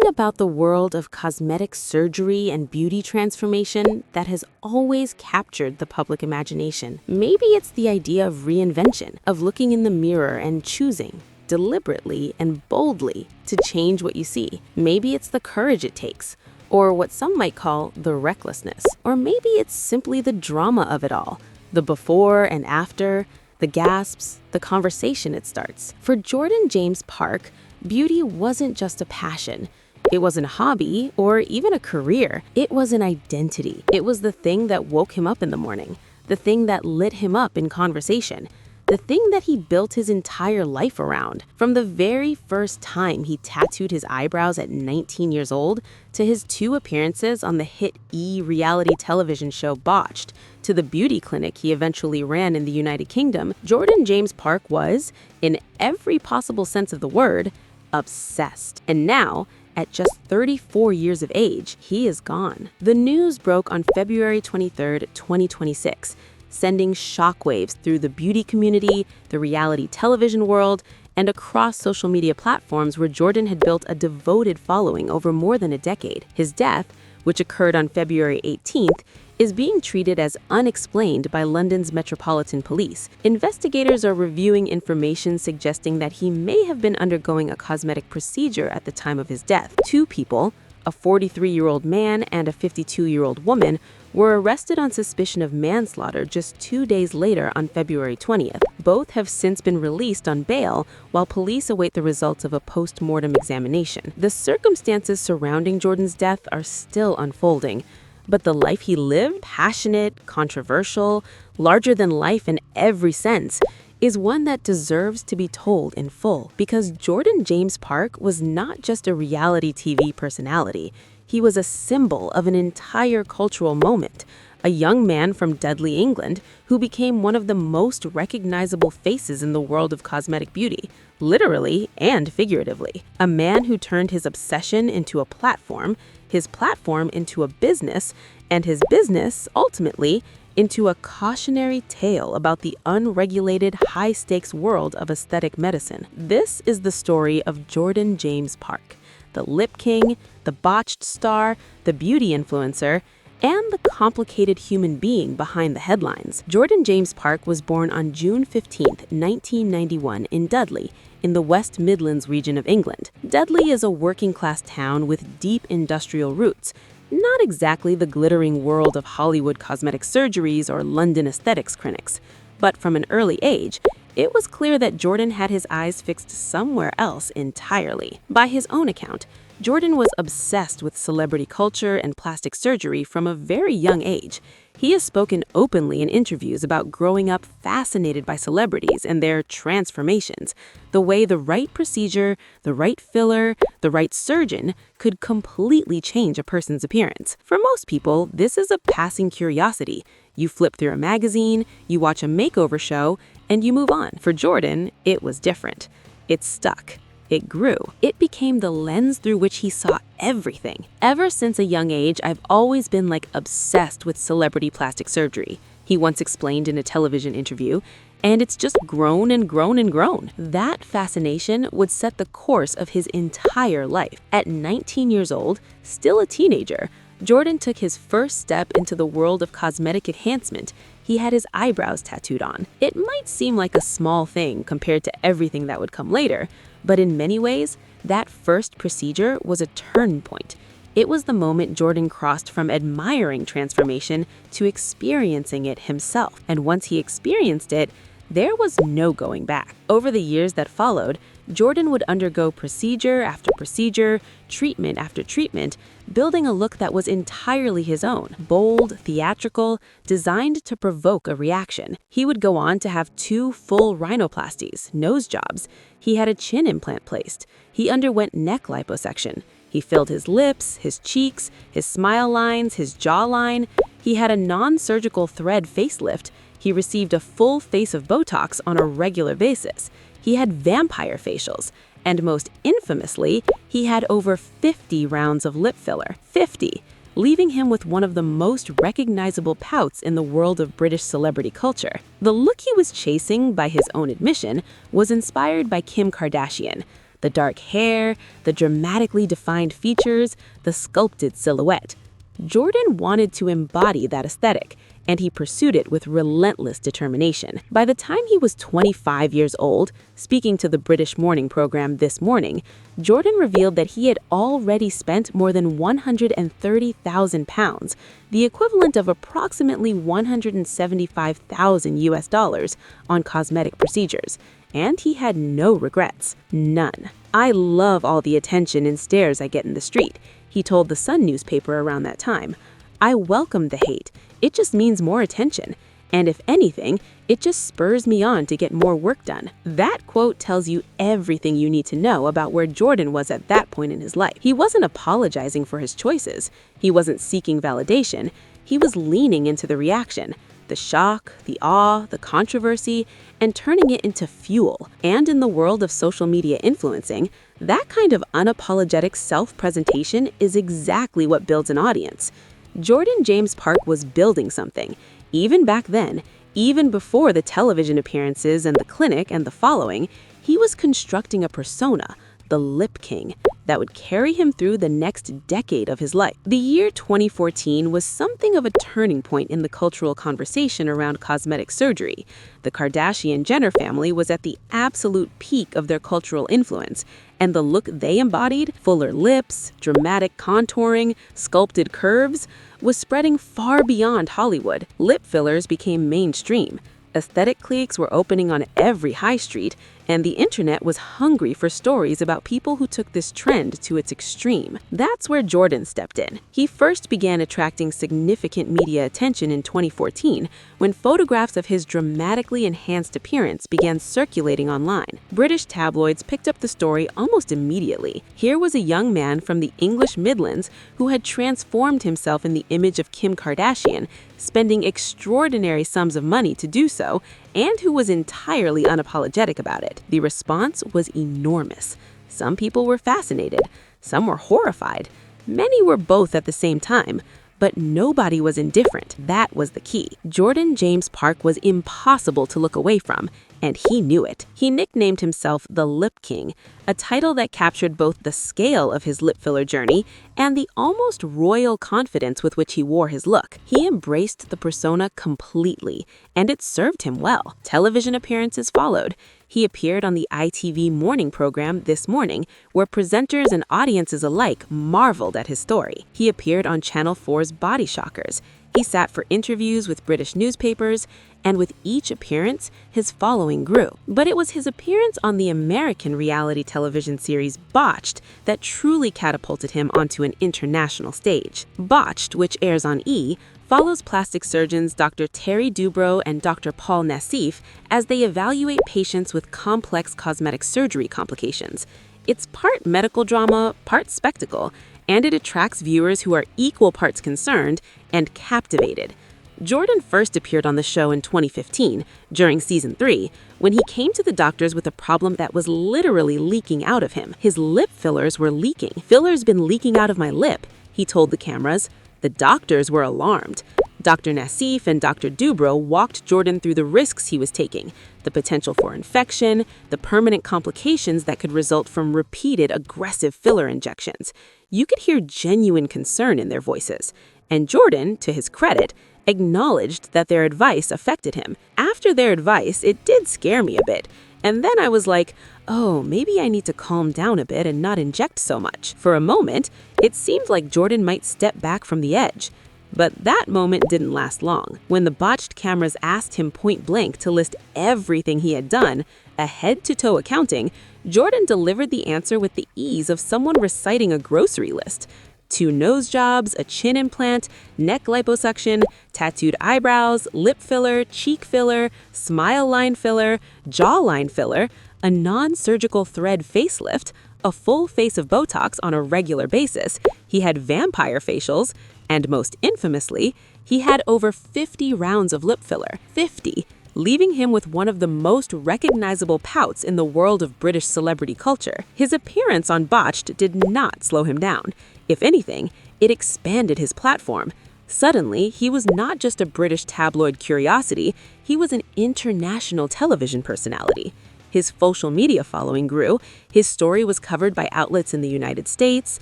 something about the world of cosmetic surgery and beauty transformation that has always captured the public imagination. Maybe it's the idea of reinvention, of looking in the mirror and choosing, deliberately and boldly, to change what you see. Maybe it's the courage it takes, or what some might call the recklessness. Or maybe it's simply the drama of it all, the before and after, the gasps, the conversation it starts. For Jordan James Parke, beauty wasn't just a passion. It wasn't a hobby or even a career. It was an identity. It was the thing that woke him up in the morning, the thing that lit him up in conversation, the thing that he built his entire life around. From the very first time he tattooed his eyebrows at 19 years old, to his 2 appearances on the hit reality television show Botched, to the beauty clinic he eventually ran in the United Kingdom, Jordan James Parke was, in every possible sense of the word, obsessed. And now, at just 34 years of age, he is gone. The news broke on February 23, 2026, sending shockwaves through the beauty community, the reality television world, and across social media platforms where Jordan had built a devoted following over more than a decade. His death, which occurred on February 18th, is being treated as unexplained by London's Metropolitan Police. Investigators are reviewing information suggesting that he may have been undergoing a cosmetic procedure at the time of his death. 2 people, a 43-year-old man and a 52-year-old woman, were arrested on suspicion of manslaughter just 2 days later on February 20th. Both have since been released on bail while police await the results of a post-mortem examination. The circumstances surrounding Jordan's death are still unfolding, but the life he lived, passionate, controversial, larger than life in every sense, is one that deserves to be told in full. Because Jordan James Parke was not just a reality TV personality. He was a symbol of an entire cultural moment, a young man from Dudley, England, who became one of the most recognizable faces in the world of cosmetic beauty, literally and figuratively. A man who turned his obsession into a platform, his platform into a business, and his business, ultimately, into a cautionary tale about the unregulated, high-stakes world of aesthetic medicine. This is the story of Jordan James Parke, the lip king, the botched star, the beauty influencer, and the complicated human being behind the headlines. Jordan James Parke was born on June 15, 1991 in Dudley, in the West Midlands region of England. Dudley is a working-class town with deep industrial roots, not exactly the glittering world of Hollywood cosmetic surgeries or London aesthetics clinics. But from an early age, it was clear that Jordan had his eyes fixed somewhere else entirely. By his own account, Jordan was obsessed with celebrity culture and plastic surgery from a very young age. He has spoken openly in interviews about growing up fascinated by celebrities and their transformations, the way the right procedure, the right filler, the right surgeon could completely change a person's appearance. For most people, this is a passing curiosity. You flip through a magazine, you watch a makeover show, and you move on. For Jordan, it was different. It stuck. It grew. It became the lens through which he saw everything. Ever since a young age, I've always been obsessed with celebrity plastic surgery, he once explained in a television interview, and it's just grown and grown and grown. That fascination would set the course of his entire life. At 19 years old, still a teenager, Jordan took his first step into the world of cosmetic enhancement. He had his eyebrows tattooed on. It might seem like a small thing compared to everything that would come later, but in many ways, that first procedure was a turning point. It was the moment Jordan crossed from admiring transformation to experiencing it himself. And once he experienced it, there was no going back. Over the years that followed, Jordan would undergo procedure after procedure, treatment after treatment, building a look that was entirely his own, bold, theatrical, designed to provoke a reaction. He would go on to have 2 full rhinoplasties, nose jobs. He had a chin implant placed. He underwent neck liposuction. He filled his lips, his cheeks, his smile lines, his jawline. He had a non-surgical thread facelift. He received a full face of Botox on a regular basis. He had vampire facials. And most infamously, he had over 50 rounds of lip filler. 50! Leaving him with one of the most recognizable pouts in the world of British celebrity culture. The look he was chasing, by his own admission, was inspired by Kim Kardashian. the dark hair, the dramatically defined features, the sculpted silhouette. Jordan wanted to embody that aesthetic, and he pursued it with relentless determination. By the time he was 25 years old, speaking to the British morning program This Morning, Jordan revealed that he had already spent more than £130,000, the equivalent of approximately 175,000 US dollars, on cosmetic procedures, and he had no regrets. None. "I love all the attention and stares I get in the street," he told the Sun newspaper around that time. "I welcome the hate. It just means more attention. And if anything, it just spurs me on to get more work done." That quote tells you everything you need to know about where Jordan was at that point in his life. He wasn't apologizing for his choices. He wasn't seeking validation. He was leaning into the reaction, the shock, the awe, the controversy, and turning it into fuel. And in the world of social media influencing, that kind of unapologetic self-presentation is exactly what builds an audience. Jordan James Parke was building something. Even back then, even before the television appearances and the clinic and the following, he was constructing a persona, the Lip King, that would carry him through the next decade of his life. The year 2014 was something of a turning point in the cultural conversation around cosmetic surgery. The Kardashian-Jenner family was at the absolute peak of their cultural influence, and the look they embodied, fuller lips, dramatic contouring, sculpted curves, was spreading far beyond Hollywood. Lip fillers became mainstream. Aesthetic cliques were opening on every high street, and the internet was hungry for stories about people who took this trend to its extreme. That's where Jordan stepped in. He first began attracting significant media attention in 2014 when photographs of his dramatically enhanced appearance began circulating online. British tabloids picked up the story almost immediately. Here was a young man from the English Midlands who had transformed himself in the image of Kim Kardashian, spending extraordinary sums of money to do so, and who was entirely unapologetic about it. The response was enormous. Some people were fascinated, some were horrified, many were both at the same time, but nobody was indifferent. That was the key. Jordan James Parke was impossible to look away from, and he knew it. He nicknamed himself the Lip King, a title that captured both the scale of his lip filler journey and the almost royal confidence with which he wore his look. He embraced the persona completely, and it served him well. Television appearances followed. He appeared on the ITV morning program This Morning, where presenters and audiences alike marveled at his story. He appeared on Channel 4's Body Shockers. He sat for interviews with British newspapers, and with each appearance, his following grew. But it was his appearance on the American reality television series Botched that truly catapulted him onto an international stage. Botched, which airs on E!, follows plastic surgeons Dr. Terry Dubrow and Dr. Paul Nassif as they evaluate patients with complex cosmetic surgery complications. It's part medical drama, part spectacle, and it attracts viewers who are equal parts concerned and captivated. Jordan first appeared on the show in 2015, during season 3, when he came to the doctors with a problem that was literally leaking out of him. His lip fillers were leaking. "Filler's been leaking out of my lip," he told the cameras. The doctors were alarmed. Dr. Nassif and Dr. Dubrow walked Jordan through the risks he was taking, the potential for infection, the permanent complications that could result from repeated aggressive filler injections. You could hear genuine concern in their voices. And Jordan, to his credit, acknowledged that their advice affected him. After their advice, it did scare me a bit. And then I was like, oh, maybe I need to calm down a bit and not inject so much. For a moment, it seemed like Jordan might step back from the edge. But that moment didn't last long. When the Botched cameras asked him point blank to list everything he had done, a head-to-toe accounting, Jordan delivered the answer with the ease of someone reciting a grocery list. 2 nose jobs, a chin implant, neck liposuction, tattooed eyebrows, lip filler, cheek filler, smile line filler, jawline filler, a non-surgical thread facelift, a full face of Botox on a regular basis. He had vampire facials, and most infamously, he had over 50 rounds of lip filler. 50! Leaving him with one of the most recognizable pouts in the world of British celebrity culture. His appearance on Botched did not slow him down. If anything, it expanded his platform. Suddenly, he was not just a British tabloid curiosity, he was an international television personality. His social media following grew. His story was covered by outlets in the United States,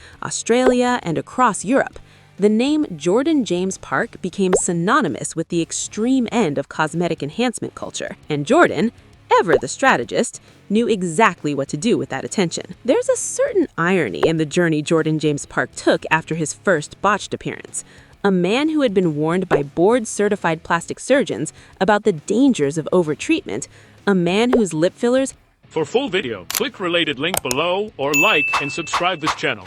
Australia, and across Europe. The name Jordan James Parke became synonymous with the extreme end of cosmetic enhancement culture, and Jordan, ever the strategist, knew exactly what to do with that attention. There's a certain irony in the journey Jordan James Parke took after his first Botched appearance. A man who had been warned by board-certified plastic surgeons about the dangers of overtreatment, a man whose lip fillers... For full video, click related link below or like and subscribe this channel.